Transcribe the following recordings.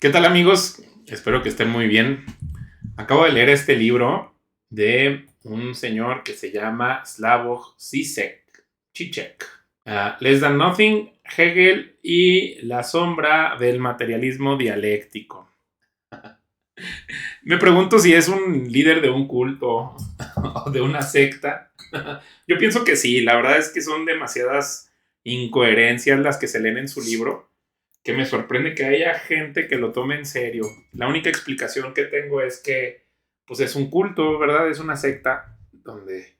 ¿Qué tal, amigos? Espero que estén muy bien. Acabo de leer este libro de un señor que se llama Slavoj Žižek. Less Than Nothing, Hegel y la sombra del materialismo dialéctico. Me pregunto si es un líder de un culto o de una secta. Yo pienso que sí, la verdad es que son demasiadas incoherencias las que se leen en su libro, que me sorprende que haya gente que lo tome en serio. La única explicación que tengo es que pues es un culto, ¿verdad? Es una secta donde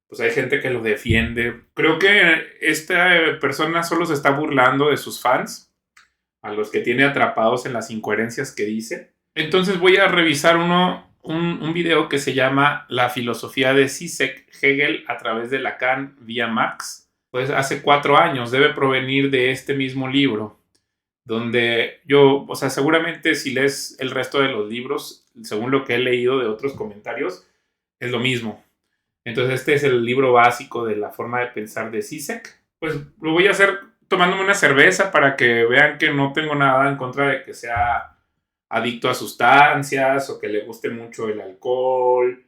pues hay gente que lo defiende. Creo que esta persona solo se está burlando de sus fans, a los que tiene atrapados en las incoherencias que dice. Entonces voy a revisar un video que se llama La filosofía de Žižek, Hegel a través de Lacan vía Marx. Pues hace 4 años, debe provenir de este mismo libro, donde yo, o sea, seguramente si lees el resto de los libros, según lo que he leído de otros comentarios, es lo mismo. Entonces este es el libro básico de la forma de pensar de Žižek. Pues lo voy a hacer tomándome una cerveza para que vean que no tengo nada en contra de que sea adicto a sustancias o que le guste mucho el alcohol.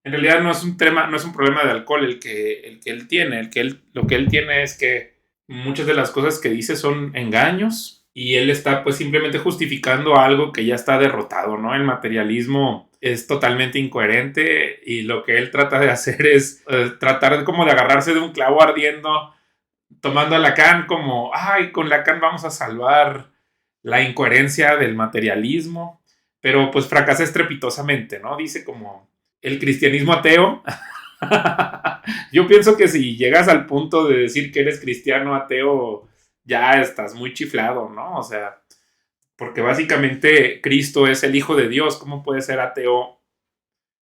En realidad no es un problema de alcohol el que él tiene. Lo que él tiene es que muchas de las cosas que dice son engaños y él está pues simplemente justificando algo que ya está derrotado, ¿no? El materialismo es totalmente incoherente y lo que él trata de hacer es tratar como de agarrarse de un clavo ardiendo, tomando a Lacan como, ay, con Lacan vamos a salvar la incoherencia del materialismo, pero pues fracasa estrepitosamente, ¿no? Dice como el cristianismo ateo. Yo pienso que si llegas al punto de decir que eres cristiano ateo, ya estás muy chiflado, ¿no? O sea, porque básicamente Cristo es el Hijo de Dios. ¿Cómo puedes ser ateo? O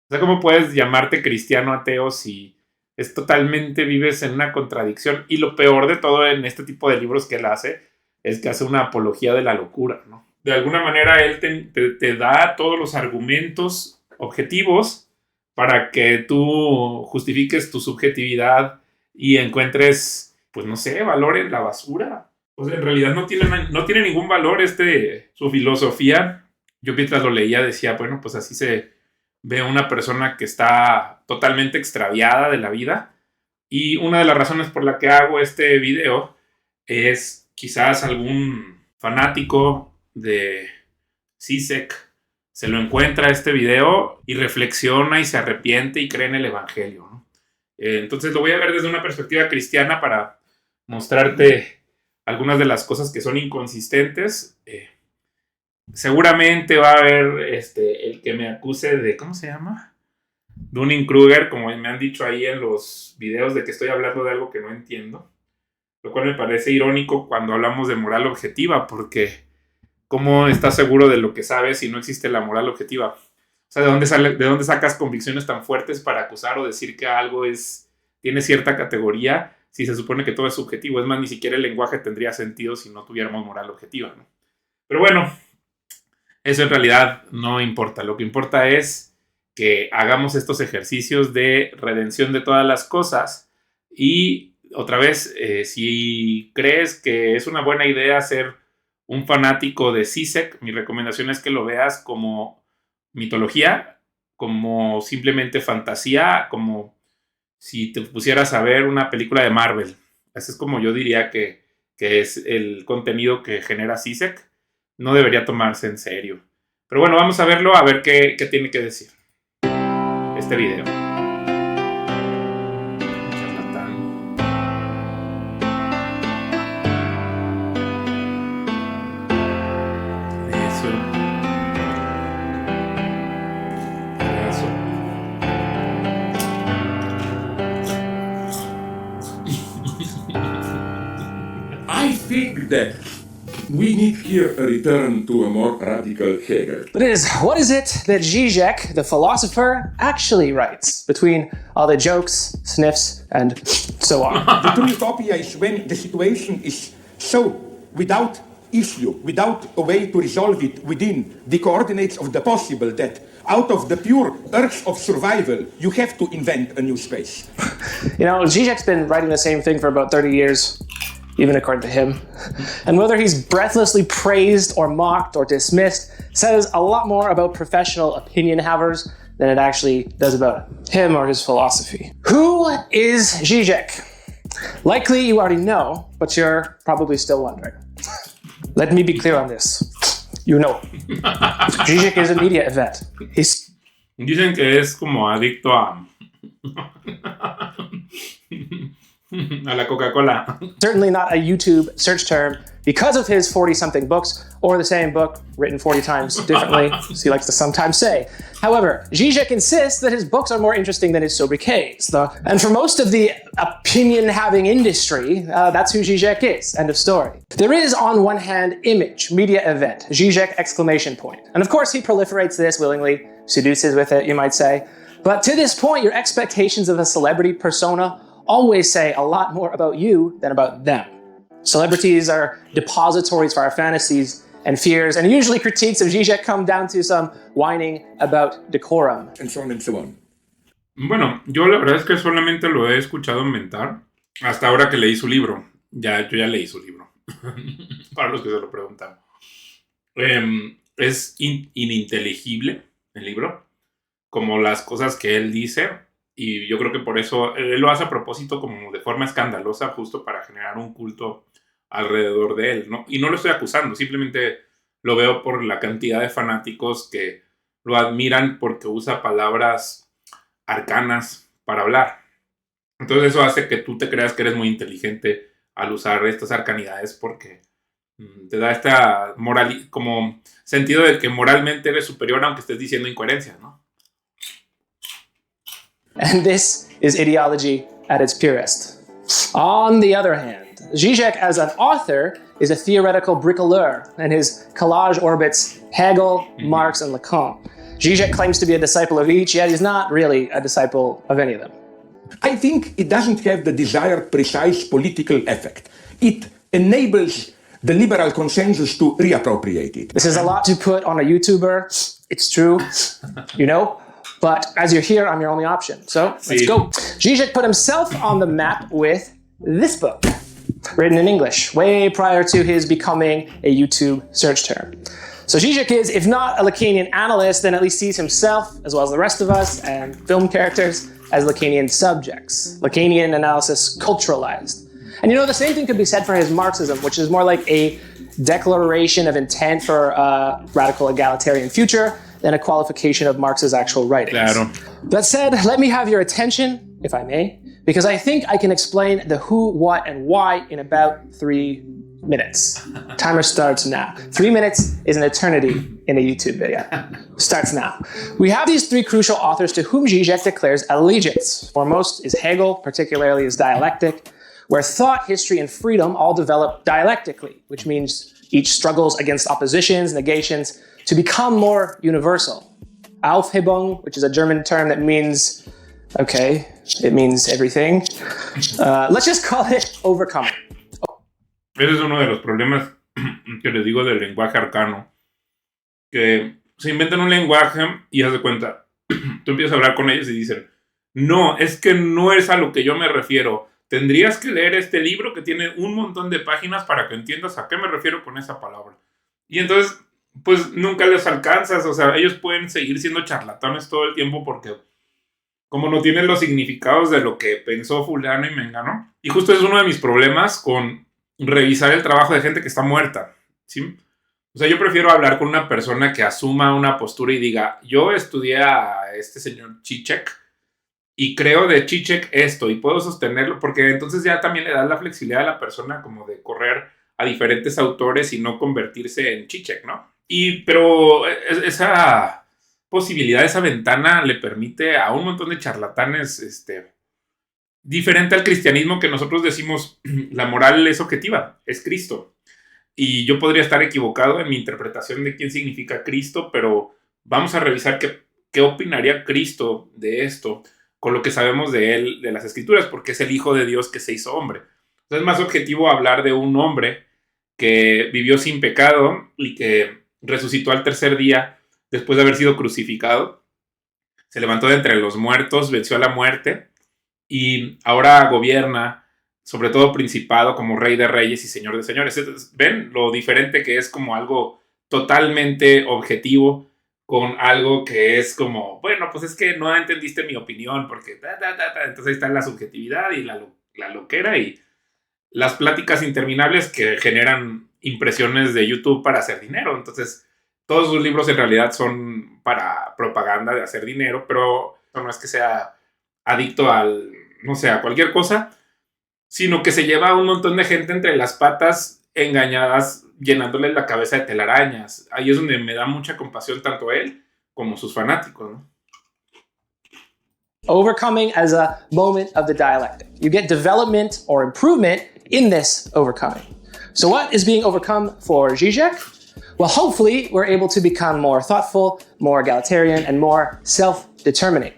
sea, ¿cómo puedes llamarte cristiano ateo si es totalmente vives en una contradicción? Y lo peor de todo en este tipo de libros que él hace es que hace una apología de la locura, ¿no? De alguna manera él te da todos los argumentos objetivos para que tú justifiques tu subjetividad y encuentres, pues no sé, valor en la basura. O sea, en realidad no tiene ningún valor su filosofía. Yo mientras lo leía decía, bueno, pues así se ve una persona que está totalmente extraviada de la vida. Y una de las razones por la que hago este video es quizás algún fanático de Žižek se lo encuentra este video y reflexiona y se arrepiente y cree en el evangelio, ¿no? Entonces lo voy a ver desde una perspectiva cristiana para mostrarte algunas de las cosas que son inconsistentes. Seguramente va a haber el que me acuse de, ¿cómo se llama? Dunning-Kruger, como me han dicho ahí en los videos, de que estoy hablando de algo que no entiendo. Lo cual me parece irónico cuando hablamos de moral objetiva, porque ¿cómo estás seguro de lo que sabes si no existe la moral objetiva? O sea, ¿de dónde sacas convicciones tan fuertes para acusar o decir que algo tiene cierta categoría si se supone que todo es subjetivo? Es más, ni siquiera el lenguaje tendría sentido si no tuviéramos moral objetiva, ¿no? Pero bueno, eso en realidad no importa. Lo que importa es que hagamos estos ejercicios de redención de todas las cosas y otra vez, si crees que es una buena idea ser un fanático de Žižek, mi recomendación es que lo veas como mitología, como simplemente fantasía, como si te pusieras a ver una película de Marvel. Ese es como yo diría que es el contenido que genera Žižek. No debería tomarse en serio. Pero bueno, vamos a verlo, a ver qué tiene que decir este video. I think that we need here a return to a more radical Hegel. But what is it that Žižek, the philosopher, actually writes between all the jokes, sniffs, and so on? The true utopia is when the situation is so without issue, without a way to resolve it within the coordinates of the possible, that out of the pure urge of survival, you have to invent a new space. You know, Žižek's been writing the same thing for about 30 years. even according to him. And whether he's breathlessly praised or mocked or dismissed says a lot more about professional opinion havers than it actually does about him or his philosophy. Who is Zizek? Likely you already know, but you're probably still wondering. Let me be clear on this. You know, Zizek is a media event. Dicen que es como adicto a la Coca-Cola. Certainly not a YouTube search term because of his 40-something books, or the same book written 40 times differently, as he likes to sometimes say. However, Zizek insists that his books are more interesting than his sobriquets. And for most of the opinion-having industry, that's who Zizek is. End of story. There is, on one hand, image, media event, Zizek exclamation point. And of course, he proliferates this willingly, seduces with it, you might say. But to this point, your expectations of a celebrity persona always say a lot more about you than about them. Celebrities are depositories for our fantasies and fears, and usually critiques of Zizek come down to some whining about decorum. And so on and so on. Bueno, yo la verdad es que solamente lo he escuchado inventar hasta ahora que leí su libro. Yo ya leí su libro, para los que se lo preguntan. Es ininteligible el libro, como las cosas que él dice, y yo creo que por eso él lo hace a propósito como de forma escandalosa, justo para generar un culto alrededor de él, ¿no? Y no lo estoy acusando, simplemente lo veo por la cantidad de fanáticos que lo admiran porque usa palabras arcanas para hablar. Entonces eso hace que tú te creas que eres muy inteligente al usar estas arcanidades porque te da esta como sentido de que moralmente eres superior aunque estés diciendo incoherencias, ¿no? And this is ideology at its purest. On the other hand, Zizek as an author is a theoretical bricoleur, and his collage orbits Hegel, Marx, and Lacan. Zizek claims to be a disciple of each, yet he's not really a disciple of any of them. I think it doesn't have the desired precise political effect. It enables the liberal consensus to reappropriate it. This is a lot to put on a YouTuber. It's true, you know? But as you're here, I'm your only option. So let's go. Zizek put himself on the map with this book, written in English, way prior to his becoming a YouTube search term. So Zizek is, if not a Lacanian analyst, then at least sees himself, as well as the rest of us and film characters, as Lacanian subjects. Lacanian analysis culturalized. And you know, the same thing could be said for his Marxism, which is more like a declaration of intent for a radical egalitarian future than a qualification of Marx's actual writings. Claro. That said, let me have your attention, if I may, because I think I can explain the who, what, and why in about 3 minutes. Timer starts now. 3 minutes is an eternity in a YouTube video. Starts now. We have these 3 crucial authors to whom Zizek declares allegiance. Foremost is Hegel, particularly his dialectic, where thought, history, and freedom all develop dialectically, which means each struggles against oppositions, negations, to become more universal. Aufhebung, which is a German term that means, okay, it means everything. Let's just call it overcoming. Ese es uno de los problemas que les digo del lenguaje arcano. Que se inventan un lenguaje y haz de cuenta, tú empiezas a hablar con ellos y dicen, no, es que no es a lo que yo me refiero. Tendrías que leer este libro que tiene un montón de páginas para que entiendas a qué me refiero con esa palabra. Y entonces, pues nunca les alcanzas. O sea, ellos pueden seguir siendo charlatanes todo el tiempo porque como no tienen los significados de lo que pensó fulano y mengano. Y justo es uno de mis problemas con revisar el trabajo de gente que está muerta, ¿sí? O sea, yo prefiero hablar con una persona que asuma una postura y diga, yo estudié a este señor Zizek y creo de Zizek esto y puedo sostenerlo, porque entonces ya también le das la flexibilidad a la persona como de correr a diferentes autores y no convertirse en Zizek, ¿no? Pero esa posibilidad, esa ventana le permite a un montón de charlatanes, diferente al cristianismo que nosotros decimos, la moral es objetiva, es Cristo. Y yo podría estar equivocado en mi interpretación de quién significa Cristo, pero vamos a revisar qué opinaría Cristo de esto, con lo que sabemos de él, de las Escrituras, porque es el Hijo de Dios que se hizo hombre. Entonces es más objetivo hablar de un hombre que vivió sin pecado y que resucitó al tercer día después de haber sido crucificado. Se levantó de entre los muertos, venció a la muerte y ahora gobierna sobre todo principado como rey de reyes y señor de señores. ¿Ven lo diferente que es como algo totalmente objetivo con algo que es como, bueno, pues es que no entendiste mi opinión porque entonces ahí está la subjetividad y la loquera y las pláticas interminables que generan impresiones de YouTube para hacer dinero? Entonces, todos sus libros en realidad son para propaganda de hacer dinero, pero no es que sea adicto no sé, a cualquier cosa, sino que se lleva a un montón de gente entre las patas engañadas, llenándole la cabeza de telarañas. Ahí es donde me da mucha compasión tanto él como sus fanáticos, ¿no? Overcoming as a moment of the dialectic. You get development or improvement in this overcoming. So what is being overcome for Zizek? Well, hopefully we're able to become more thoughtful, more egalitarian, and more self-determining.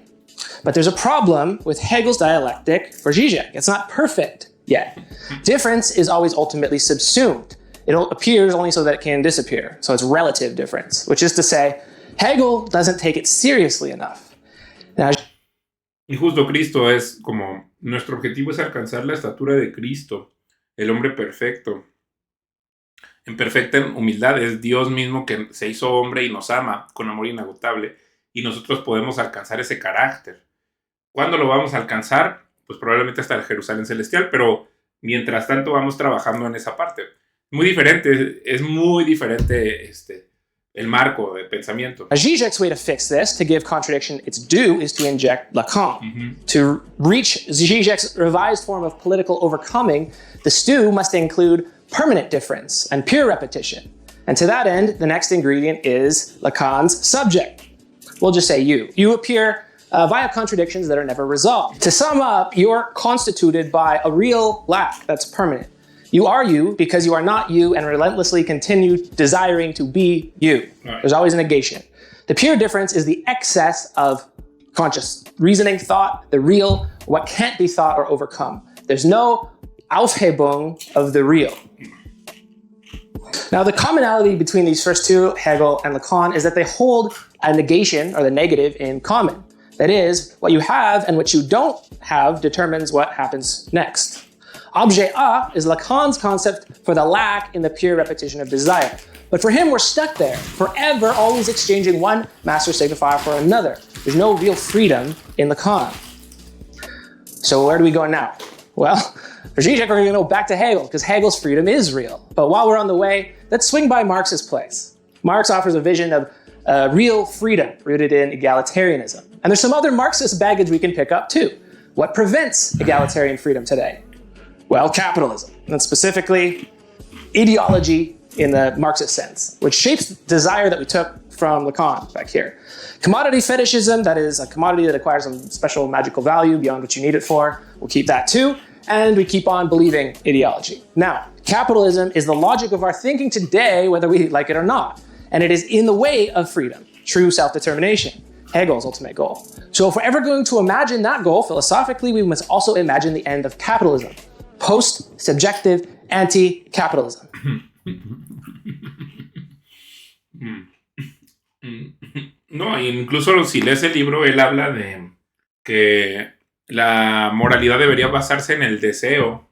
But there's a problem with Hegel's dialectic for Zizek. It's not perfect yet. Difference is always ultimately subsumed. It appears only so that it can disappear. So it's relative difference, which is to say, Hegel doesn't take it seriously enough. Now, y justo Cristo es como, nuestro objetivo es alcanzar la estatura de Cristo, el hombre perfecto. En perfecta humildad es Dios mismo que se hizo hombre y nos ama con amor inagotable, y nosotros podemos alcanzar ese carácter. ¿Cuándo lo vamos a alcanzar? Pues probablemente hasta el Jerusalén celestial, pero mientras tanto vamos trabajando en esa parte. Es muy diferente el marco de pensamiento. Zizek's way to fix this, to give contradiction its due, is to inject Lacan. To reach Zizek's revised form of political overcoming, the stew must include permanent difference and pure repetition. And to that end, the next ingredient is Lacan's subject. We'll just say you. You appear via contradictions that are never resolved. To sum up, you're constituted by a real lack that's permanent. You are you because you are not you and relentlessly continue desiring to be you. Right. There's always a negation. The pure difference is the excess of conscious reasoning, thought, the real, what can't be thought or overcome. There's no Aufhebung of the real. Now, the commonality between these first two, Hegel and Lacan, is that they hold a negation, or the negative, in common. That is, what you have and what you don't have determines what happens next. Objet A is Lacan's concept for the lack in the pure repetition of desire. But for him, we're stuck there, forever always exchanging one master signifier for another. There's no real freedom in Lacan. So where do we go now? Well, for Zizek, we're going to go back to Hegel, because Hegel's freedom is real. But while we're on the way, let's swing by Marx's place. Marx offers a vision of real freedom rooted in egalitarianism. And there's some other Marxist baggage we can pick up too. What prevents egalitarian freedom today? Well, capitalism, and specifically ideology in the Marxist sense, which shapes desire that we took from Lacan back here. Commodity fetishism, that is a commodity that acquires some special magical value beyond what you need it for. We'll keep that too. And we keep on believing ideology. Now, capitalism is the logic of our thinking today, whether we like it or not. And it is in the way of freedom, true self-determination, Hegel's ultimate goal. So if we're ever going to imagine that goal philosophically, we must also imagine the end of capitalism. Post-subjective anti-capitalism. No, incluso si lees el libro, él habla de que la moralidad debería basarse en el deseo,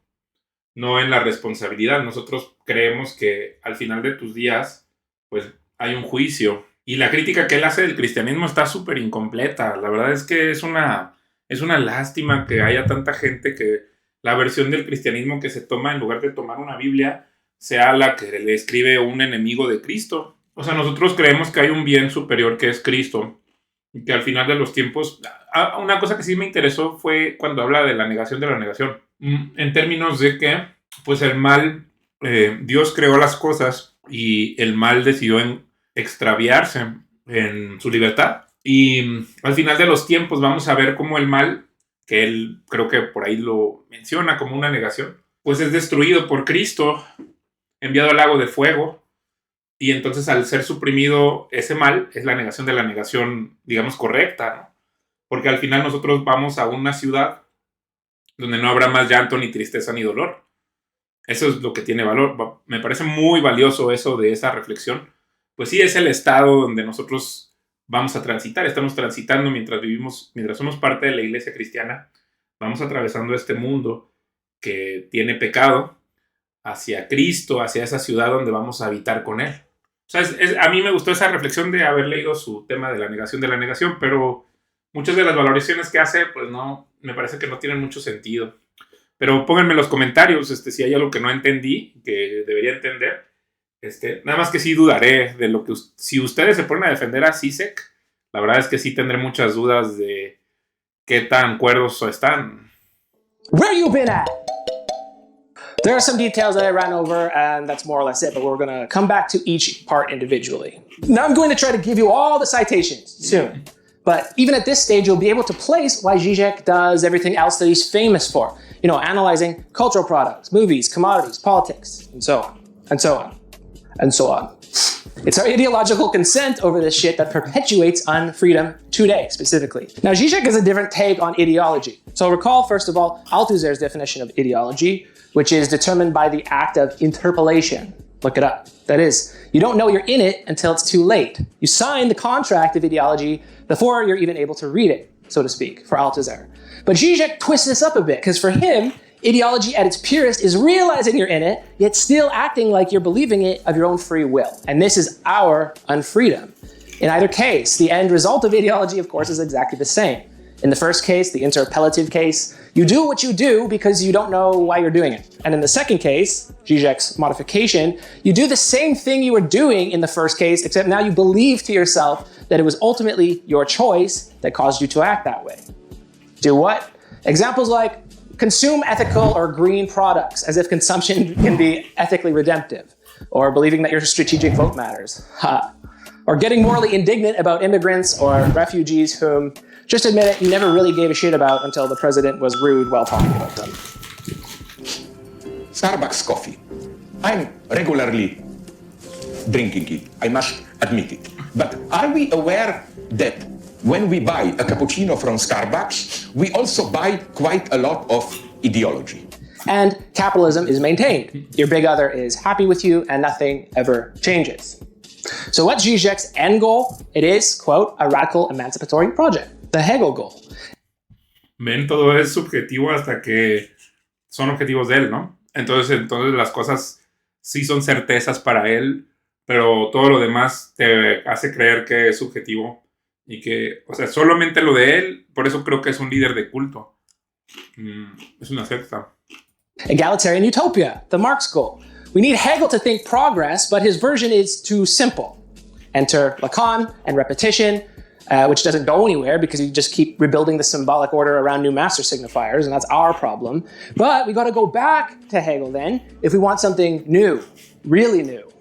no en la responsabilidad. Nosotros creemos que al final de tus días, pues hay un juicio. Y la crítica que él hace del cristianismo está súper incompleta. La verdad es que es una lástima que haya tanta gente que la versión del cristianismo que se toma en lugar de tomar una Biblia sea la que le escribe un enemigo de Cristo. O sea, nosotros creemos que hay un bien superior que es Cristo y que al final de los tiempos... Una cosa que sí me interesó fue cuando habla de la negación de la negación. En términos de que, pues el mal, Dios creó las cosas y el mal decidió extraviarse en su libertad. Y al final de los tiempos vamos a ver cómo el mal, que él creo que por ahí lo menciona como una negación, pues es destruido por Cristo, enviado al lago de fuego. Y entonces al ser suprimido ese mal, es la negación de la negación, digamos, correcta, ¿no? Porque al final nosotros vamos a una ciudad donde no habrá más llanto, ni tristeza, ni dolor. Eso es lo que tiene valor. Me parece muy valioso eso de esa reflexión. Pues sí, es el estado donde nosotros vamos a transitar. Estamos transitando mientras vivimos, mientras somos parte de la iglesia cristiana. Vamos atravesando este mundo. que tiene pecado hacia Cristo, hacia esa ciudad donde vamos a habitar con Él. O sea, a mí me gustó esa reflexión de haber leído su tema de la negación, pero muchas de las valoraciones que hace, pues no, me parece que no tienen mucho sentido. Pero pónganme en los comentarios si hay algo que no entendí, que debería entender. Nada más que sí dudaré de lo que... Si ustedes se ponen a defender a Zizek, la verdad es que sí tendré muchas dudas de qué tan cuerdos están. Where you been at? There are some details that I ran over, and that's more or less it, but we're going to come back to each part individually. Now I'm going to try to give you all the citations soon. But even at this stage, you'll be able to place why Zizek does everything else that he's famous for. You know, analyzing cultural products, movies, commodities, politics, and so on, and so on, and so on. It's our ideological consent over this shit that perpetuates unfreedom today, specifically. Now, Zizek has a different take on ideology. So recall, first of all, Althusser's definition of ideology, which is determined by the act of interpellation. Look it up. That is, you don't know you're in it until it's too late. You sign the contract of ideology before you're even able to read it, so to speak, for Althusser. But Zizek twists this up a bit, because for him, ideology at its purest is realizing you're in it, yet still acting like you're believing it of your own free will. And this is our unfreedom. In either case, the end result of ideology, of course, is exactly the same. In the first case, the interpellative case, you do what you do because you don't know why you're doing it. And in the second case, Zizek's modification, you do the same thing you were doing in the first case, except now you believe to yourself that it was ultimately your choice that caused you to act that way. Do what? Examples like consume ethical or green products as if consumption can be ethically redemptive, or believing that your strategic vote matters. Ha. Or getting morally indignant about immigrants or refugees whom, just admit it, you never really gave a shit about until the president was rude while talking about them. Starbucks coffee. I'm regularly drinking it, I must admit it. But are we aware that when we buy a cappuccino from Starbucks, we also buy quite a lot of ideology? And capitalism is maintained. Your big other is happy with you and nothing ever changes. So what's Zizek's end goal? It is, quote, a radical emancipatory project, the Hegel goal. Ven, todo es subjetivo hasta que son objetivos de él, ¿no? Entonces las cosas sí son certezas para él, pero todo lo demás te hace creer que es subjetivo y que, o sea, solamente lo de él, por eso creo que es un líder de culto. Es una secta. Egalitarian utopia, the Marx goal. We need Hegel to think progress, but his version is too simple. Enter Lacan and repetition, which doesn't go anywhere because you just keep rebuilding the symbolic order around new master signifiers, and that's our problem. But we got to go back to Hegel then if we want something new, really new.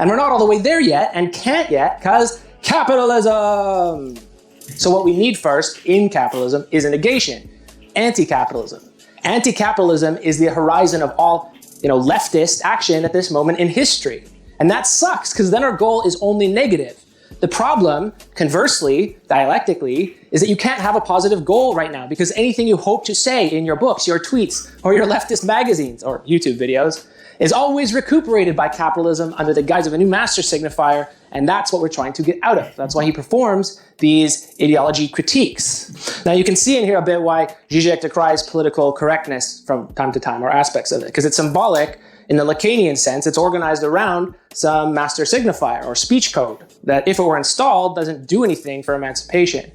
And we're not all the way there yet and can't yet because capitalism. So what we need first in capitalism is a negation, anti-capitalism. Anti-capitalism is the horizon of all leftist action at this moment in history. And that sucks because then our goal is only negative. The problem, conversely, dialectically, is that you can't have a positive goal right now because anything you hope to say in your books, your tweets, or your leftist magazines, or YouTube videos, is always recuperated by capitalism under the guise of a new master signifier, and that's what we're trying to get out of. That's why he performs these ideology critiques. Now you can see in here a bit why Zizek decries political correctness from time to time, or aspects of it, because it's symbolic. In the Lacanian sense, it's organized around some master signifier or speech code that, if it were installed, doesn't do anything for emancipation.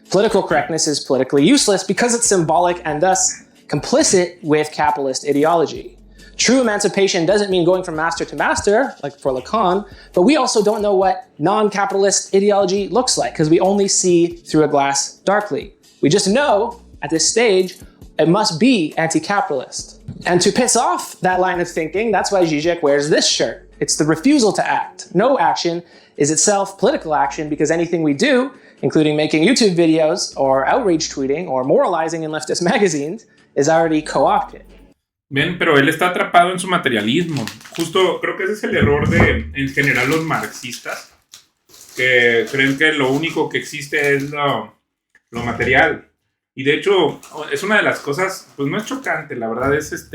Political correctness is politically useless because it's symbolic and thus complicit with capitalist ideology. True emancipation doesn't mean going from master to master, like for Lacan, but we also don't know what non-capitalist ideology looks like because we only see through a glass darkly. We just know, at this stage, it must be anti-capitalist. And to piss off that line of thinking, that's why Zizek wears this shirt. It's the refusal to act. No action is itself political action because anything we do, including making YouTube videos or outrage tweeting or moralizing in leftist magazines, is already co-opted. Ven, pero él está atrapado en su materialismo. Justo creo que ese es el error de, en general, los marxistas, que creen que lo único que existe es lo material. Y de hecho, es una de las cosas, pues no es chocante, la verdad es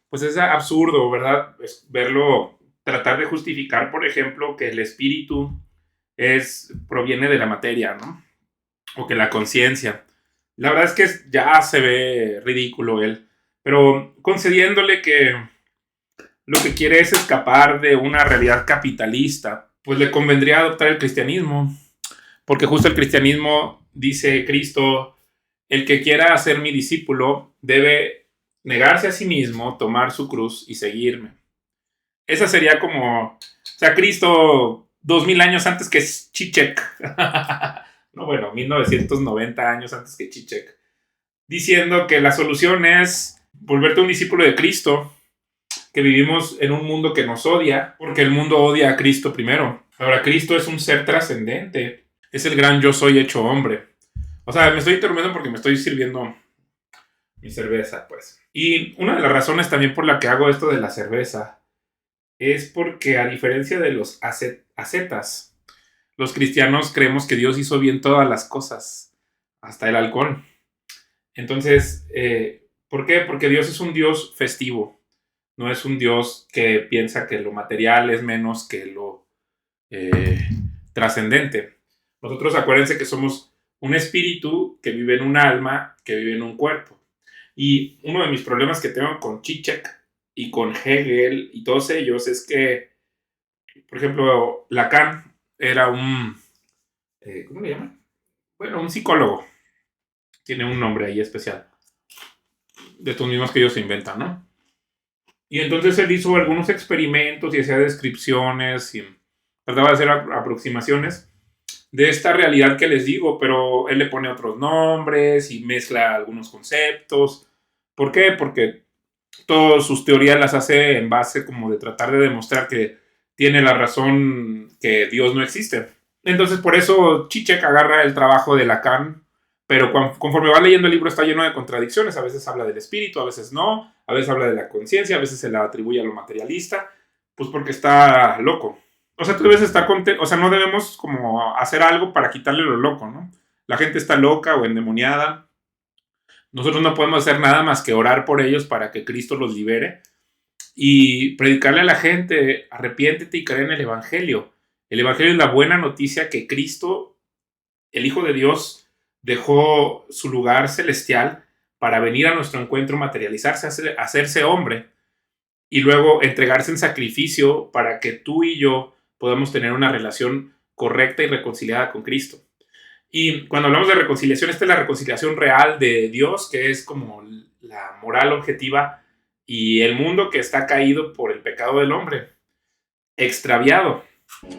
pues es absurdo, ¿verdad? Es verlo, tratar de justificar, por ejemplo, que el espíritu proviene de la materia, ¿no? O que la conciencia. La verdad es que ya se ve ridículo él. pero concediéndole que lo que quiere es escapar de una realidad capitalista, pues le convendría adoptar el cristianismo, porque justo el cristianismo, dice Cristo, el que quiera ser mi discípulo debe negarse a sí mismo, tomar su cruz y seguirme. Esa sería como, o sea, Cristo 2000 años antes que Zizek. No, bueno, 1990 años antes que Zizek. Diciendo que la solución es volverte un discípulo de Cristo, que vivimos en un mundo que nos odia, porque el mundo odia a Cristo primero. Ahora, Cristo es un ser trascendente, es el gran yo soy hecho hombre. O sea, me estoy interrumpiendo porque me estoy sirviendo mi cerveza, pues. Y una de las razones también por la que hago esto de la cerveza es porque, a diferencia de los ascetas, los cristianos creemos que Dios hizo bien todas las cosas, hasta el alcohol. Entonces, ¿por qué? Porque Dios es un Dios festivo. No es un Dios que piensa que lo material es menos que lo trascendente. Nosotros, acuérdense que somos un espíritu que vive en un alma, que vive en un cuerpo. Y uno de mis problemas que tengo con Zizek y con Hegel y todos ellos es que, por ejemplo, Lacan era un... ¿cómo le llaman? Bueno, un psicólogo. Tiene un nombre ahí especial. De estos mismos que ellos se inventan, ¿no? Y entonces él hizo algunos experimentos y hacía descripciones y trataba de hacer aproximaciones de esta realidad que les digo, pero él le pone otros nombres y mezcla algunos conceptos. ¿Por qué? Porque todas sus teorías las hace en base como de tratar de demostrar que tiene la razón que Dios no existe. Entonces por eso Zizek agarra el trabajo de Lacan, pero conforme va leyendo el libro está lleno de contradicciones. A veces habla del espíritu, a veces no, a veces habla de la conciencia, a veces se la atribuye a lo materialista, pues porque está loco. O sea, tú debes estar contento, o sea, no debemos como hacer algo para quitarle lo loco, ¿no? La gente está loca o endemoniada. Nosotros no podemos hacer nada más que orar por ellos para que Cristo los libere y predicarle a la gente, arrepiéntete y cree en el Evangelio. El Evangelio es la buena noticia que Cristo, el Hijo de Dios, dejó su lugar celestial para venir a nuestro encuentro, materializarse, hacerse hombre y luego entregarse en sacrificio para que tú y yo podamos tener una relación correcta y reconciliada con Cristo. Y cuando hablamos de reconciliación, esta es la reconciliación real de Dios, que es como la moral objetiva, y el mundo que está caído por el pecado del hombre, extraviado.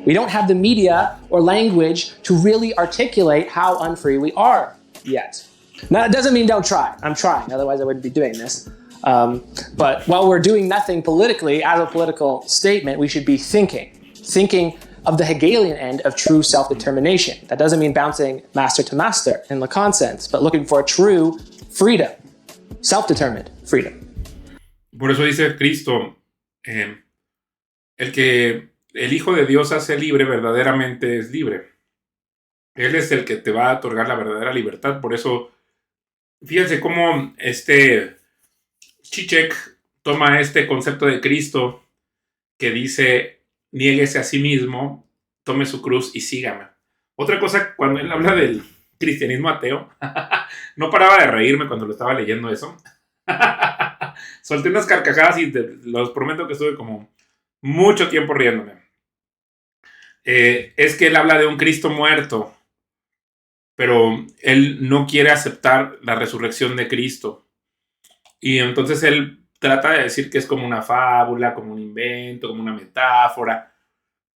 We don't have the media or language to really articulate how unfree we are yet. Now, it doesn't mean don't try. I'm trying, otherwise I wouldn't be doing this. But while we're doing nothing politically, as a political statement, we should be thinking of the Hegelian end of true self-determination. That doesn't mean bouncing master to master in Lacan sense, but looking for true freedom, self-determined freedom. Por eso dice Cristo, el que el Hijo de Dios hace libre verdaderamente es libre. Él es el que te va a otorgar la verdadera libertad. Por eso, fíjense cómo Zizek toma este concepto de Cristo que dice, niéguese a sí mismo, tome su cruz y sígame. Otra cosa, cuando él habla del cristianismo ateo, no paraba de reírme cuando lo estaba leyendo eso. Solté unas carcajadas y los prometo que estuve como mucho tiempo riéndome. Es que él habla de un Cristo muerto, pero él no quiere aceptar la resurrección de Cristo. Y entonces él trata de decir que es como una fábula, como un invento, como una metáfora.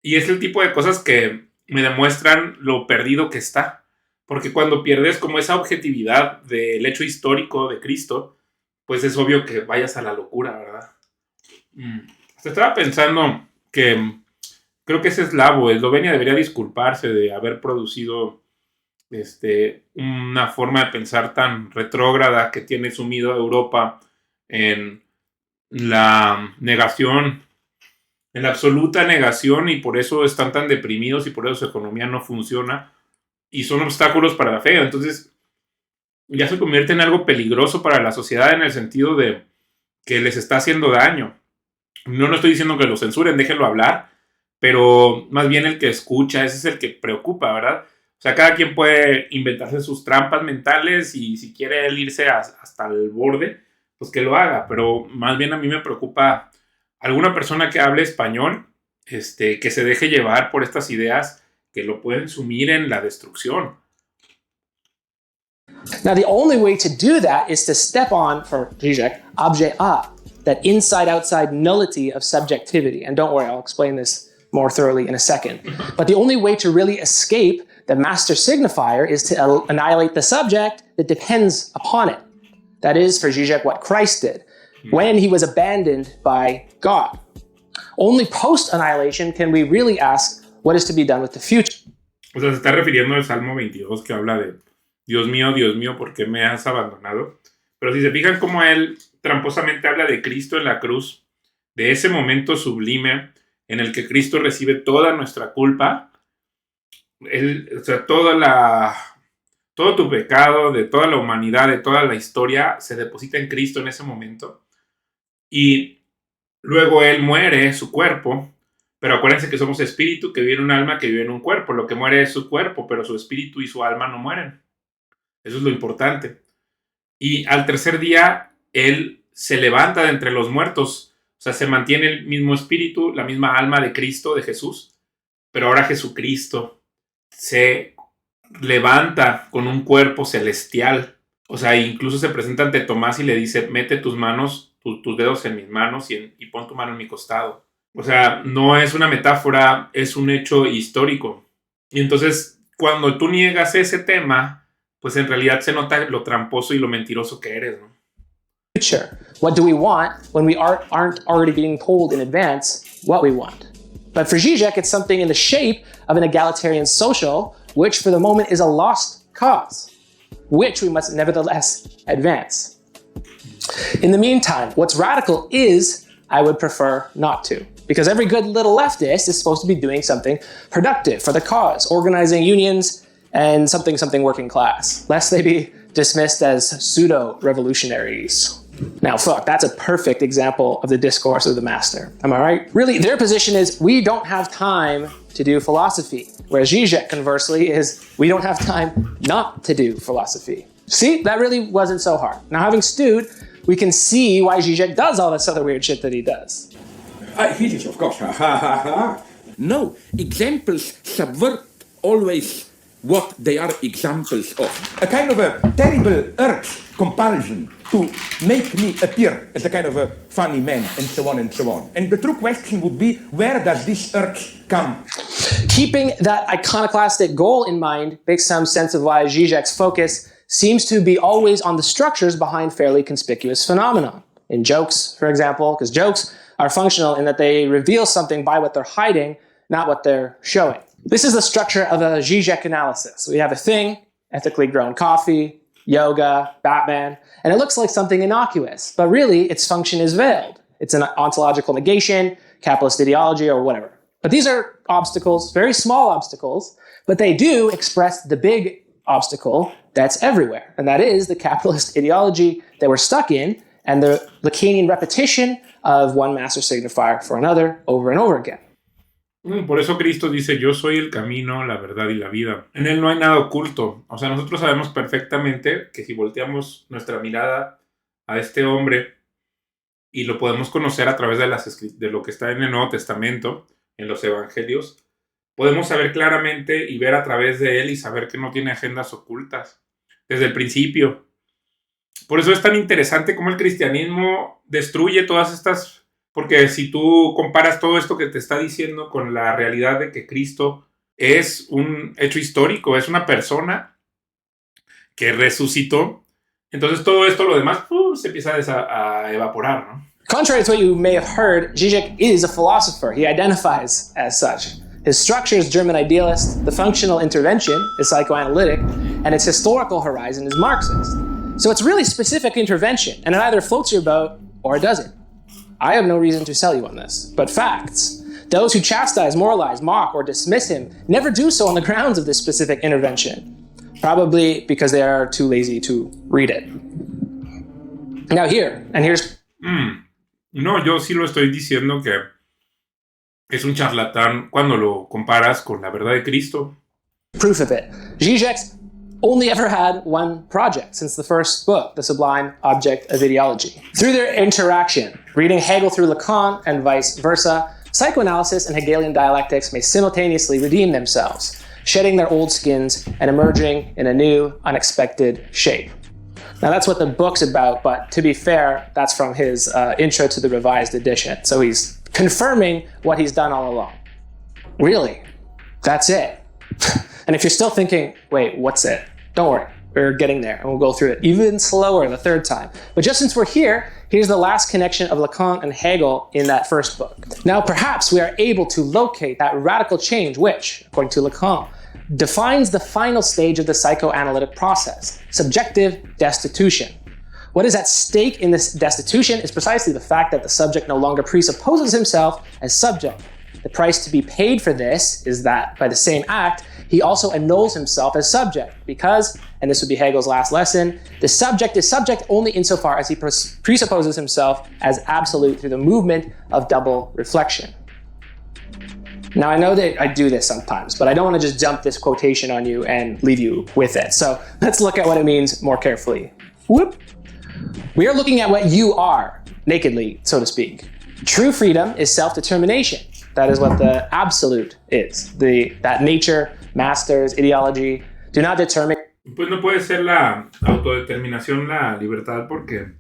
Y es el tipo de cosas que me demuestran lo perdido que está. Porque cuando pierdes como esa objetividad del hecho histórico de Cristo, pues es obvio que vayas a la locura, ¿verdad? Hasta estaba pensando que creo que ese eslavo, Eslovenia, debería disculparse de haber producido una forma de pensar tan retrógrada que tiene sumido a Europa en la negación, en la absoluta negación, y por eso están tan deprimidos y por eso su economía no funciona y son obstáculos para la fe. Entonces ya se convierte en algo peligroso para la sociedad en el sentido de que les está haciendo daño. No estoy diciendo que lo censuren, déjenlo hablar, pero más bien el que escucha, ese es el que preocupa, ¿verdad? O sea, cada quien puede inventarse sus trampas mentales y si quiere él irse hasta el borde, pues que lo haga. Pero más bien a mí me preocupa alguna persona que hable español, que se deje llevar por estas ideas que lo pueden sumir en la destrucción. Now, the only way to do that is to step on, for Zizek, objet A, that inside-outside nullity of subjectivity. And don't worry, I'll explain this more thoroughly in a second. But the only way to really escape the master signifier is to annihilate the subject that depends upon it. That is, for Zizek, what Christ did when he was abandoned by God. Only post-annihilation can we really ask what is to be done with the future. O sea, se está refiriendo al Salmo 22 que habla de Dios mío, ¿por qué me has abandonado? Pero si se fijan cómo él tramposamente habla de Cristo en la cruz, de ese momento sublime en el que Cristo recibe toda nuestra culpa, o sea, todo tu pecado, de toda la humanidad, de toda la historia, se deposita en Cristo en ese momento. Y luego Él muere, su cuerpo, pero acuérdense que somos espíritu que vive en un alma que vive en un cuerpo. Lo que muere es su cuerpo, pero su espíritu y su alma no mueren. Eso es lo importante. Y al tercer día, Él se levanta de entre los muertos. O sea, se mantiene el mismo espíritu, la misma alma de Cristo, de Jesús. Pero ahora Jesucristo se levanta con un cuerpo celestial. O sea, incluso se presenta ante Tomás y le dice, mete tus manos, tus dedos en mis manos y pon tu mano en mi costado. O sea, no es una metáfora, es un hecho histórico. Y entonces, cuando tú niegas ese tema, pues en realidad se nota lo tramposo y lo mentiroso que eres, ¿no? What do we want when we aren't already being told in advance what we want? But for Zizek, it's something in the shape of an egalitarian social, which for the moment is a lost cause, which we must nevertheless advance. In the meantime, what's radical is, I would prefer not to. Because every good little leftist is supposed to be doing something productive for the cause, organizing unions and something working class, lest they be dismissed as pseudo-revolutionaries. Now, that's a perfect example of the discourse of the master. Am I right? Really, their position is, we don't have time to do philosophy. Whereas Zizek, conversely, is, we don't have time not to do philosophy. See, that really wasn't so hard. Now, having stewed, we can see why Zizek does all this other weird shit that he does. He is, of course. Ha, ha, ha, ha. No, examples subvert always what they are examples of. A kind of a terrible urge, compulsion to make me appear as a kind of a funny man, and so on and so on. And the true question would be, where does this urge come? Keeping that iconoclastic goal in mind makes some sense of why Zizek's focus seems to be always on the structures behind fairly conspicuous phenomena. In jokes, for example, because jokes are functional in that they reveal something by what they're hiding, not what they're showing. This is the structure of a Zizek analysis. We have a thing, ethically grown coffee, yoga, Batman, and it looks like something innocuous, but really its function is veiled. It's an ontological negation, capitalist ideology, or whatever. But these are obstacles, very small obstacles, but they do express the big obstacle that's everywhere, and that is the capitalist ideology that we're stuck in and the Lacanian repetition of one master signifier for another over and over again. Por eso Cristo dice, yo soy el camino, la verdad y la vida. En Él no hay nada oculto. O sea, nosotros sabemos perfectamente que si volteamos nuestra mirada a este hombre y lo podemos conocer a través de lo que está en el Nuevo Testamento, en los Evangelios, podemos saber claramente y ver a través de Él y saber que no tiene agendas ocultas desde el principio. Por eso es tan interesante cómo el cristianismo destruye todas estas... Porque si tú comparas todo esto que te está diciendo con la realidad de que Cristo es un hecho histórico, es una persona que resucitó, entonces todo esto, lo demás, se empieza a evaporar, ¿no? Contrary to what you may have heard, Zizek is a philosopher. He identifies as such. His structure is German idealist, the functional intervention is psychoanalytic, and its historical horizon is Marxist. So it's really specific intervention, and it either floats your boat or it doesn't. I have no reason to sell you on this, but facts. Those who chastise, moralize, mock, or dismiss him never do so on the grounds of this specific intervention, probably because they are too lazy to read it. Now here's... No, yo sí lo estoy diciendo que es un charlatán cuando lo comparas con la verdad de Cristo. Proof of it. Zizek's only ever had one project since the first book, The Sublime Object of Ideology. Through their interaction, reading Hegel through Lacan and vice versa, psychoanalysis and Hegelian dialectics may simultaneously redeem themselves, shedding their old skins and emerging in a new, unexpected shape. Now that's what the book's about, but to be fair, that's from his intro to the revised edition. So he's confirming what he's done all along. Really? That's it? And if you're still thinking, wait, what's it? Don't worry, we're getting there, and we'll go through it even slower the third time. But just since we're here, here's the last connection of Lacan and Hegel in that first book. Now perhaps we are able to locate that radical change which, according to Lacan, defines the final stage of the psychoanalytic process, subjective destitution. What is at stake in this destitution is precisely the fact that the subject no longer presupposes himself as subject. The price to be paid for this is that, by the same act, he also annuls himself as subject because, and this would be Hegel's last lesson, the subject is subject only insofar as he presupposes himself as absolute through the movement of double reflection. Now, I know that I do this sometimes, but I don't want to just dump this quotation on you and leave you with it. So let's look at what it means more carefully. Whoop. We are looking at what you are, nakedly, so to speak. True freedom is self-determination. That is what the absolute is. That nature, masters, ideology do not determine. Pues no puede ser la autodeterminación la libertad porque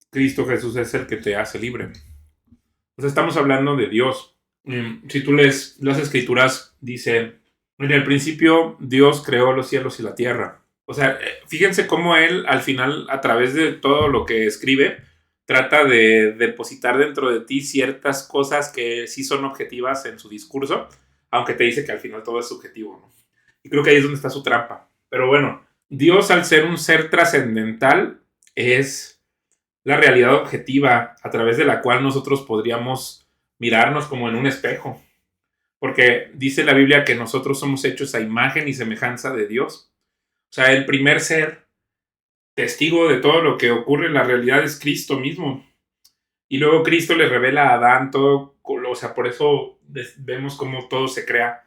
Cristo Jesús es el que te hace libre. O sea, estamos hablando de Dios. Si tú lees las escrituras, dice, en el principio Dios creó los cielos y la tierra. O sea, fíjense cómo él al final, a través de todo lo que escribe, trata de depositar dentro de ti ciertas cosas que sí son objetivas en su discurso, aunque te dice que al final todo es subjetivo, ¿no? Y creo que ahí es donde está su trampa. Pero bueno, Dios, al ser un ser trascendental, es la realidad objetiva a través de la cual nosotros podríamos mirarnos como en un espejo. Porque dice la Biblia que nosotros somos hechos a imagen y semejanza de Dios. O sea, el primer ser testigo de todo lo que ocurre en la realidad es Cristo mismo. Y luego Cristo le revela a Adán todo, o sea, por eso vemos cómo todo se crea.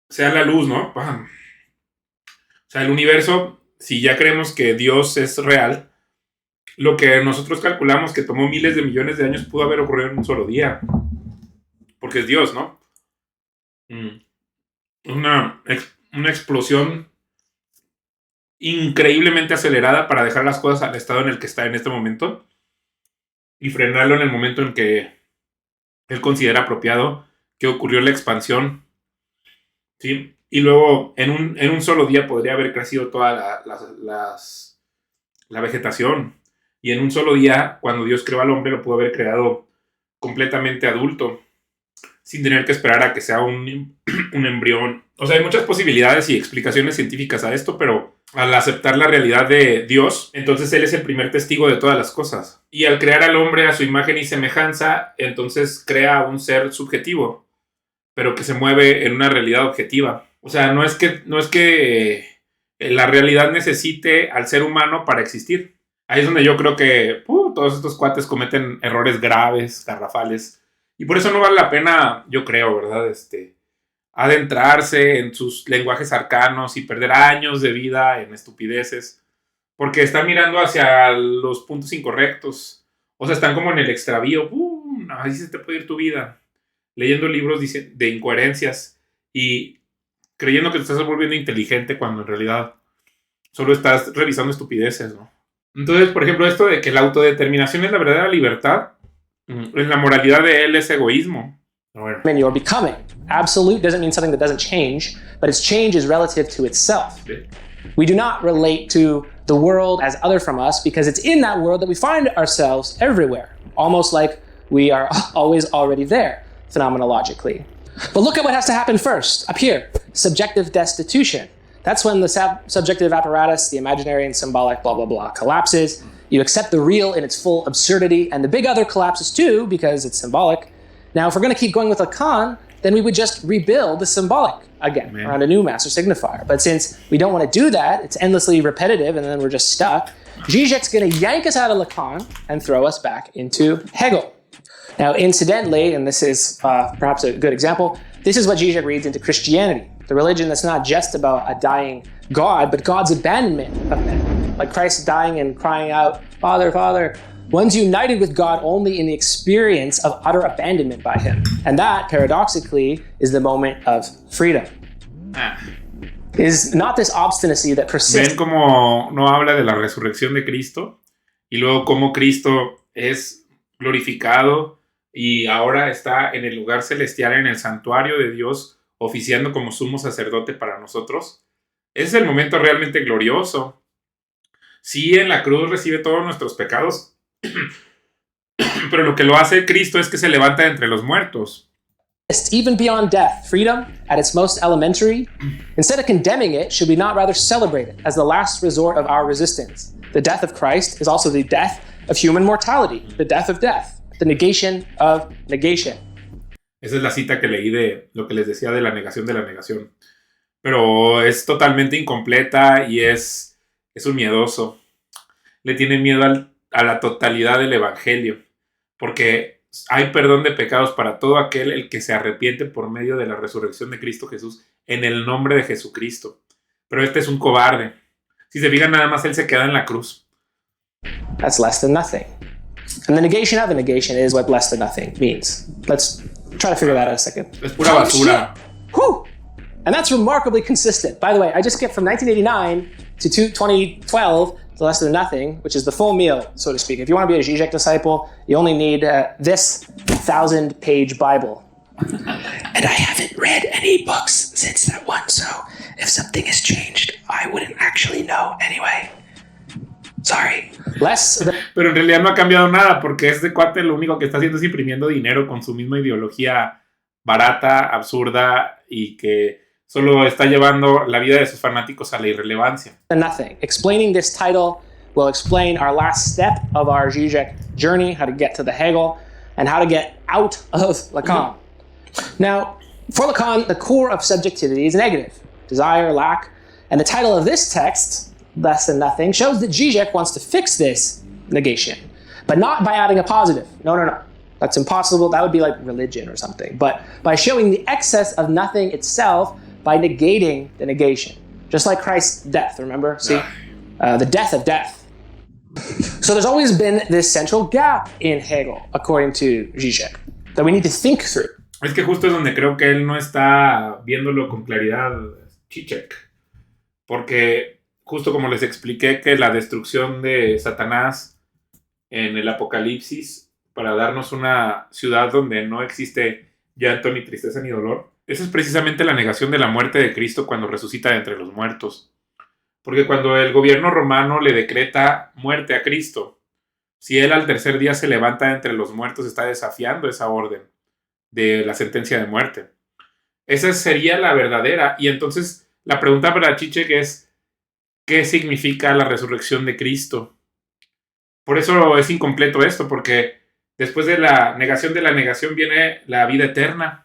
O sea, la luz, ¿no? ¡Pam! O sea, el universo, si ya creemos que Dios es real, lo que nosotros calculamos que tomó miles de millones de años pudo haber ocurrido en un solo día. Porque es Dios, ¿no? Una explosión increíblemente acelerada para dejar las cosas al estado en el que está en este momento y frenarlo en el momento en que él considera apropiado que ocurrió la expansión, ¿sí? Y luego en un solo día podría haber crecido toda la vegetación, y en un solo día, cuando Dios creó al hombre, lo pudo haber creado completamente adulto sin tener que esperar a que sea un embrión. O sea, hay muchas posibilidades y explicaciones científicas a esto, pero al aceptar la realidad de Dios, entonces Él es el primer testigo de todas las cosas. Y al crear al hombre a su imagen y semejanza, entonces crea un ser subjetivo, pero que se mueve en una realidad objetiva. O sea, no es que la realidad necesite al ser humano para existir. Ahí es donde yo creo que todos estos cuates cometen errores graves, garrafales. Y por eso no vale la pena, yo creo, ¿verdad? Adentrarse en sus lenguajes arcanos y perder años de vida en estupideces. Porque están mirando hacia los puntos incorrectos. O sea, están como en el extravío. Así se te puede ir tu vida. Leyendo libros de incoherencias y creyendo que te estás volviendo inteligente cuando en realidad solo estás revisando estupideces, ¿no? Entonces, por ejemplo, esto de que la autodeterminación es la verdadera libertad, en la moralidad de él es egoísmo. Bueno. You're becoming. Absolute doesn't mean something that doesn't change, but its change is relative to itself. Sí. We do not relate to the world as other from us because it's in that world that we find ourselves everywhere, almost like we are always already there, phenomenologically. But look at what has to happen first, up here, subjective destitution. That's when the subjective apparatus, the imaginary and symbolic, blah, blah, blah, collapses. You accept the real in its full absurdity, and the big other collapses too because it's symbolic. Now, if we're going to keep going with Lacan, then we would just rebuild the symbolic again around a new master signifier. But since we don't want to do that, it's endlessly repetitive, and then we're just stuck, Zizek's going to yank us out of Lacan and throw us back into Hegel. Now, incidentally, and this is perhaps a good example, this is what Zizek reads into Christianity. The religion that's not just about a dying God, but God's abandonment of men. Like Christ dying and crying out, Father, Father. One's united with God only in the experience of utter abandonment by him. And that, paradoxically, is the moment of freedom. Is not this obstinacy that persists. ¿Ven cómo no habla de la resurrección de Cristo? Y luego cómo Cristo es glorificado y ahora está en el lugar celestial, en el santuario de Dios, oficiando como sumo sacerdote para nosotros. Es el momento realmente glorioso. Sí, en la cruz recibe todos nuestros pecados, pero lo que lo hace Cristo es que se levanta entre los muertos. Even beyond death, freedom at its most elementary, instead of condemning it, should we not rather celebrate it as the last resort of our resistance? The death of Christ is also the death of human mortality, the death of death, the negation of negation. Esa es la cita que leí de lo que les decía de la negación de la negación. Pero es totalmente incompleta y es un miedoso. Le tiene miedo a la totalidad del evangelio, porque hay perdón de pecados para todo aquel el que se arrepiente por medio de la resurrección de Cristo Jesús en el nombre de Jesucristo. Pero este es un cobarde. Si se fijan, nada más él se queda en la cruz. That's less than nothing. And the negation of a negation is what less than nothing means. Let's try to figure that out a second. Es pura basura. Whew! And that's remarkably consistent. By the way, I just skipped from 1989 to 2012 to less than nothing, which is the full meal, so to speak. If you want to be a Zizek disciple, you only need this 1,000-page Bible. And I haven't read any books since that one, so if something has changed, I wouldn't actually know anyway. Sorry. Pero en realidad no ha cambiado nada, porque este cuate lo único que está haciendo es imprimiendo dinero con su misma ideología barata, absurda y que solo está llevando la vida de sus fanáticos a la irrelevancia. Nothing. Explaining this title will explain our last step of our Zizek journey, how to get to the Hegel, and how to get out of Lacan. Now, for Lacan, the core of subjectivity is negative, desire, lack, and the title of this text, Less Than Nothing, shows that Zizek wants to fix this negation, but not by adding a positive. No. That's impossible. That would be like religion or something. But by showing the excess of nothing itself by negating the negation. Just like Christ's death, remember? See? The death of death. So there's always been this central gap in Hegel, according to Zizek, that we need to think through. Es que justo es donde creo que él no está viéndolo con claridad, Zizek. Porque justo como les expliqué que la destrucción de Satanás en el Apocalipsis para darnos una ciudad donde no existe llanto, ni tristeza, ni dolor, esa es precisamente la negación de la muerte de Cristo cuando resucita de entre los muertos. Porque cuando el gobierno romano le decreta muerte a Cristo, si él al tercer día se levanta de entre los muertos, está desafiando esa orden de la sentencia de muerte. Esa sería la verdadera. Y entonces la pregunta para Zizek es, ¿qué significa la resurrección de Cristo? Por eso es incompleto esto, porque después de la negación viene la vida eterna.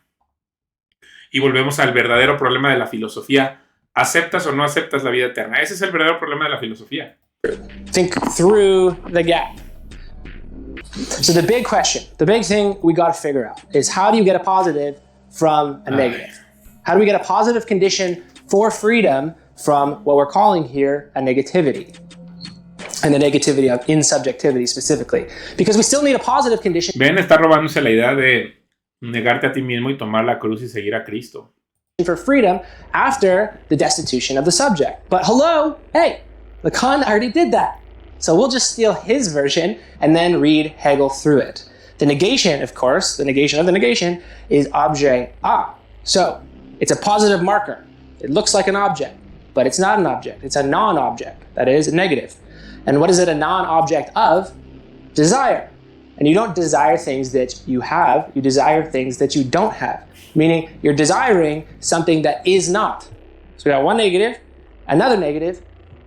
Y volvemos al verdadero problema de la filosofía. ¿Aceptas o no aceptas la vida eterna? Ese es el verdadero problema de la filosofía. Think through the gap. So the big question, the big thing we got to figure out is how do you get a positive from a negative? How do we get a positive condition for freedom from what we're calling here a negativity? And the negativity of insubjectivity specifically. Because we still need a positive condition. Ven, está robándose la idea de negarte a ti mismo y tomar la cruz y seguir a Cristo. For freedom after the destitution of the subject. But hello, hey, Lacan already did that. So we'll just steal his version and then read Hegel through it. The negation, of course, the negation of the negation is objet A. So it's a positive marker. It looks like an object, but it's not an object. It's a non-object, that is, negative. And what is it a non-object of? Desire. And you don't desire things that you have, you desire things that you don't have. Meaning you're desiring something that is not. So we got one negative, another negative,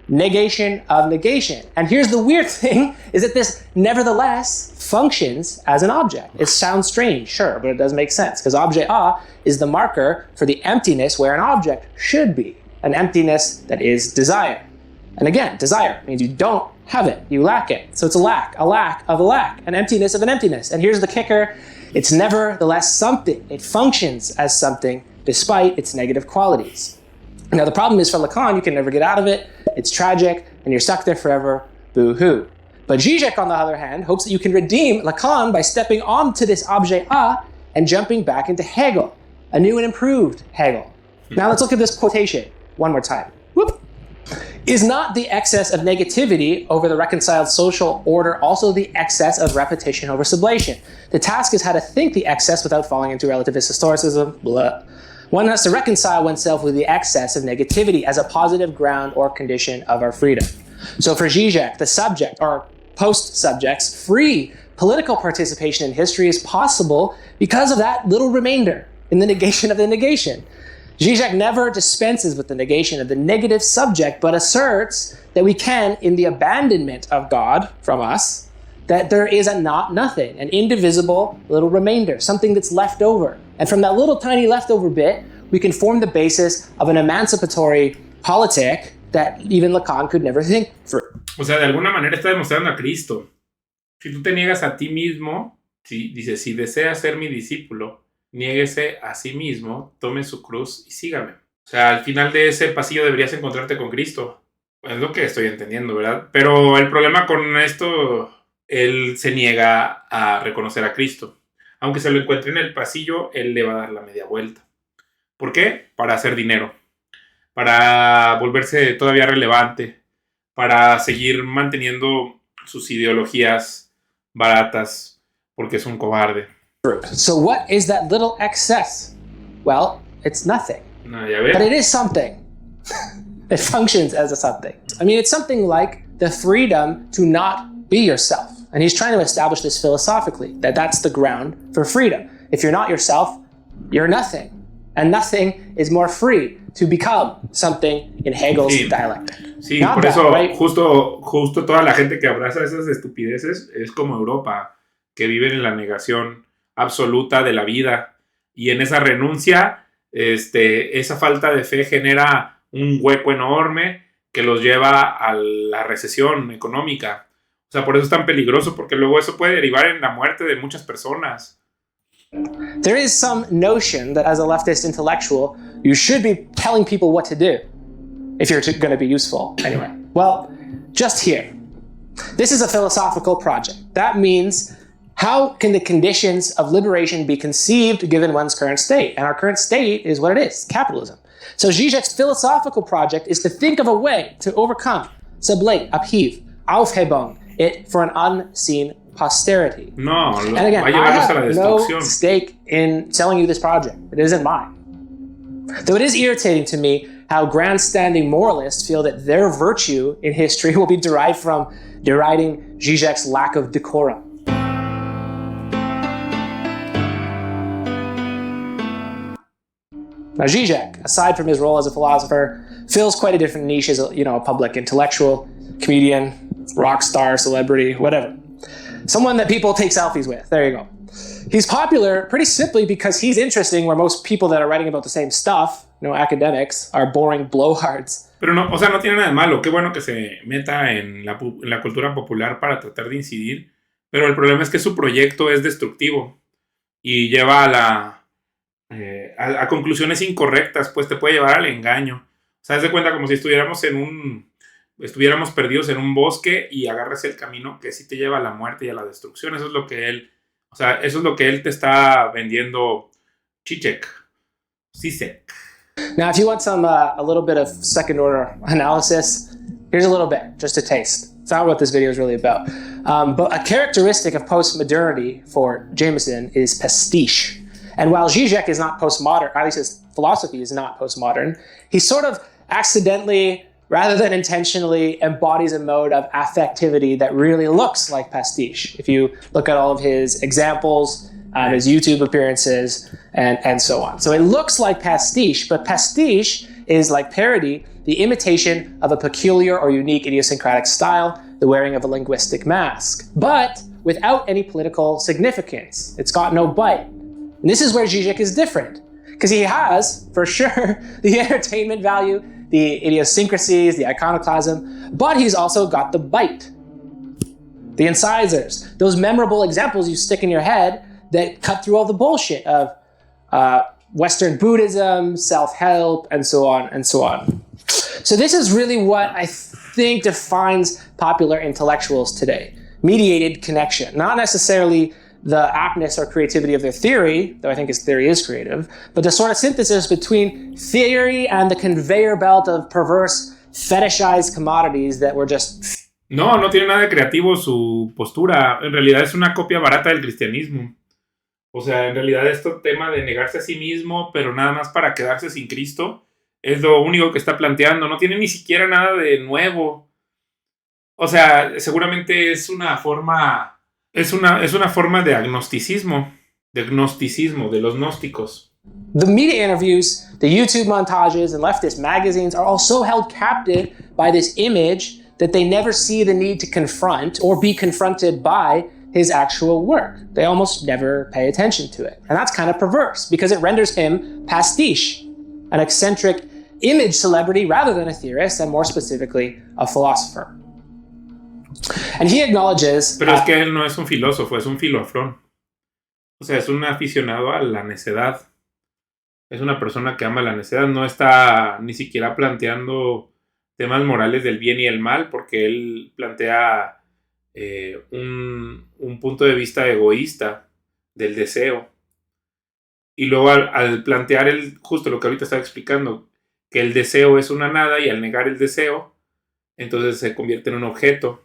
negation of negation. And here's the weird thing, is that this nevertheless functions as an object. It sounds strange, sure, but it does make sense, because objet A is the marker for the emptiness where an object should be, an emptiness that is desire. And again, desire means you don't have it, you lack it. So it's a lack of a lack, an emptiness of an emptiness. And here's the kicker, it's nevertheless something. It functions as something despite its negative qualities. Now, the problem is for Lacan, you can never get out of it. It's tragic, and you're stuck there forever. Boo-hoo. But Zizek, on the other hand, hopes that you can redeem Lacan by stepping onto this objet A and jumping back into Hegel, a new and improved Hegel. Now let's look at this quotation one more time. Whoop. Is not the excess of negativity over the reconciled social order also the excess of repetition over sublation? The task is how to think the excess without falling into relativist historicism. Blah. One has to reconcile oneself with the excess of negativity as a positive ground or condition of our freedom. So for Zizek, the subject, or post-subjects, free political participation in history is possible because of that little remainder in the negation of the negation. Zizek never dispenses with the negation of the negative subject, but asserts that we can, in the abandonment of God from us, that there is a nothing, an indivisible little remainder, something that's left over. And from that little tiny leftover bit, we can form the basis of an emancipatory politic that even Lacan could never think through. O sea, de alguna manera está demostrando a Cristo. Si tú te niegas a ti mismo, dice, si desea ser mi discípulo, niéguese a sí mismo, tome su cruz y sígame. O sea, al final de ese pasillo deberías encontrarte con Cristo. Es lo que estoy entendiendo, ¿verdad? Pero el problema con esto, él se niega a reconocer a Cristo. Aunque se lo encuentre en el pasillo, él le va a dar la media vuelta. ¿Por qué? Para hacer dinero. Para volverse todavía relevante. Para seguir manteniendo sus ideologías baratas. Porque es un cobarde. So what is that little excess? Well, it's nothing. No, ya ves. But it is something. It functions as a something. I mean, it's something like the freedom to not be yourself. And he's trying to establish this philosophically, that that's the ground for freedom. If you're not yourself, you're nothing. And nothing is more free to become something in Hegel's dialectic. Sí, Not por bad, eso right? justo toda la gente que abraza esas estupideces es como Europa, que viven en la negación absoluta de la vida, y en esa renuncia esa falta de fe genera un hueco enorme que los lleva a la recesión económica. O sea, por eso es tan peligroso, porque luego eso puede derivar en la muerte de muchas personas. There is some notion that as a leftist intellectual, you should be telling people what to do if you're going to be useful anyway. Well, just here. This is a philosophical project. That means, how can the conditions of liberation be conceived given one's current state? And our current state is what it is, capitalism. So Zizek's philosophical project is to think of a way to overcome, sublate, upheave, Aufhebung, it for an unseen posterity. No, And again, va a I llevarlos a la have no destrucción. stake in selling you this project. It isn't mine. Though it is irritating to me how grandstanding moralists feel that their virtue in history will be derived from deriding Zizek's lack of decorum. Now, Zizek, aside from his role as a philosopher, fills quite a different niche as a public intellectual, comedian, rock star, celebrity, whatever. Someone that people take selfies with. There you go. He's popular pretty simply because he's interesting, where most people that are writing about the same stuff, academics, are boring blowhards. Pero no, o sea, no tiene nada de malo. Qué bueno que se meta en la cultura popular para tratar de incidir. Pero el problema es que su proyecto es destructivo y lleva a conclusiones incorrectas, pues te puede llevar al engaño. O sea, haz de cuenta como si estuviéramos perdidos en un bosque y agarras el camino que sí te lleva a la muerte y a la destrucción. Eso es lo que él te está vendiendo Zizek. Now, if you want a little bit of second order analysis, here's a little bit, just a taste. It's not what this video is really about. But a characteristic of postmodernity for Jameson is pastiche. And while Zizek is not postmodern, at least his philosophy is not postmodern, he sort of accidentally, rather than intentionally, embodies a mode of affectivity that really looks like pastiche. If you look at all of his examples, his YouTube appearances, and so on. So it looks like pastiche, but pastiche is, like parody, the imitation of a peculiar or unique idiosyncratic style, the wearing of a linguistic mask, but without any political significance. It's got no bite. And this is where Zizek is different, because he has, for sure, the entertainment value, the idiosyncrasies, the iconoclasm, but he's also got the bite. The incisors, those memorable examples you stick in your head that cut through all the bullshit of Western Buddhism, self-help, and so on and so on. So this is really what I think defines popular intellectuals today. Mediated connection, not necessarily the aptness or creativity of their theory, though I think his theory is creative, but the sort of synthesis between theory and the conveyor belt of perverse, fetishized commodities that were just... No, no tiene nada de creativo su postura. En realidad es una copia barata del cristianismo. O sea, en realidad este tema de negarse a sí mismo, pero nada más para quedarse sin Cristo, es lo único que está planteando. No tiene ni siquiera nada de nuevo. O sea, seguramente es una forma... Es una forma de agnosticismo, de los gnósticos. The media interviews, the YouTube montages, and leftist magazines are all so held captive by this image that they never see the need to confront or be confronted by his actual work. They almost never pay attention to it. And that's kind of perverse because it renders him pastiche, an eccentric image celebrity rather than a theorist, and more specifically, a philosopher. And he acknowledges... Pero es que él no es un filósofo, es un filofrón. O sea, es un aficionado a la necedad. Es una persona que ama la necedad. No está ni siquiera planteando temas morales del bien y el mal, porque él plantea un punto de vista egoísta del deseo. Y luego al plantear justo lo que ahorita estaba explicando, que el deseo es una nada y al negar el deseo, entonces se convierte en un objeto.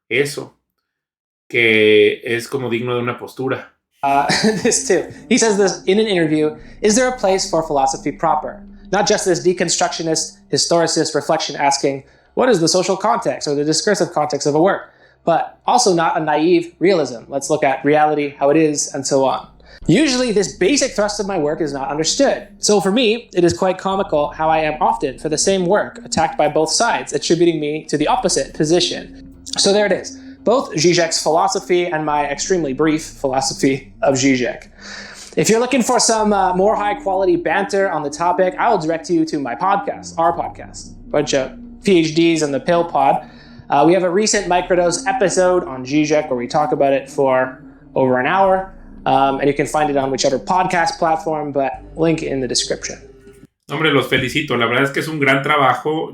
Eso, que es como digno de una postura. This too. He says this in an interview, is there a place for philosophy proper? Not just this deconstructionist, historicist reflection asking, what is the social context or the discursive context of a work? But also not a naive realism. Let's look at reality, how it is, and so on. Usually this basic thrust of my work is not understood. So for me, it is quite comical how I am often, for the same work, attacked by both sides, attributing me to the opposite position. So there it is, both Zizek's philosophy and my extremely brief philosophy of Zizek. If you're looking for some more high-quality banter on the topic, I will direct you to my podcast, our podcast, a bunch of PhDs in the Pill Pod. We have a recent microdose episode on Zizek where we talk about it for over an hour, and you can find it on whichever podcast platform, but link in the description. Hombre, los felicito. La verdad es que es un gran trabajo.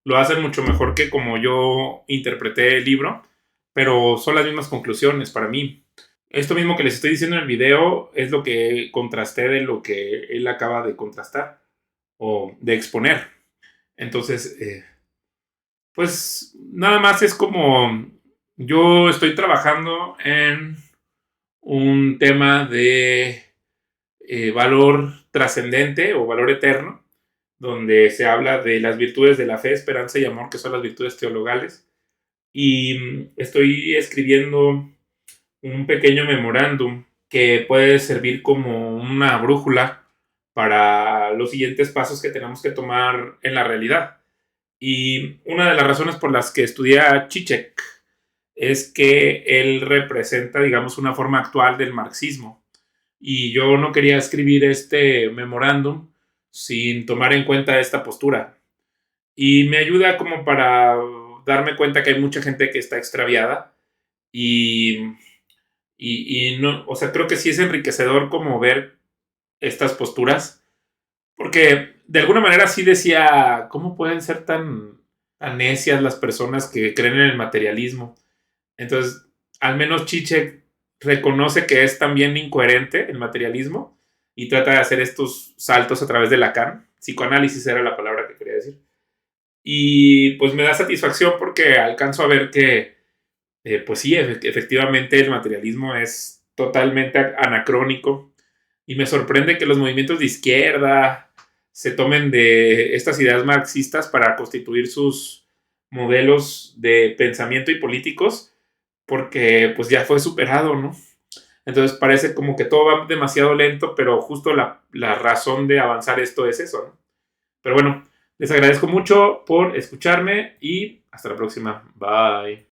Lo hacen mucho mejor que como yo interpreté el libro, pero son las mismas conclusiones para mí. Esto mismo que les estoy diciendo en el video es lo que contrasté de lo que él acaba de contrastar o de exponer. Entonces, pues nada más es como yo estoy trabajando en un tema de valor trascendente o valor eterno, donde se habla de las virtudes de la fe, esperanza y amor, que son las virtudes teologales. Y estoy escribiendo un pequeño memorándum que puede servir como una brújula para los siguientes pasos que tenemos que tomar en la realidad. Y una de las razones por las que estudié a Zizek es que él representa, digamos, una forma actual del marxismo. Y yo no quería escribir este memorándum sin tomar en cuenta esta postura. Y me ayuda como para darme cuenta que hay mucha gente que está extraviada y no, o sea, creo que sí es enriquecedor como ver estas posturas, porque de alguna manera sí decía, ¿cómo pueden ser tan necias las personas que creen en el materialismo? Entonces, al menos Zizek reconoce que es también incoherente el materialismo y trata de hacer estos saltos a través de Lacan. Psicoanálisis era la palabra que quería decir. Y pues me da satisfacción porque alcanzo a ver que, pues sí, efectivamente el materialismo es totalmente anacrónico. Y me sorprende que los movimientos de izquierda se tomen de estas ideas marxistas para constituir sus modelos de pensamiento y políticos, porque pues ya fue superado, ¿no? Entonces parece como que todo va demasiado lento, pero justo la razón de avanzar esto es eso, ¿no? Pero bueno, les agradezco mucho por escucharme y hasta la próxima. Bye.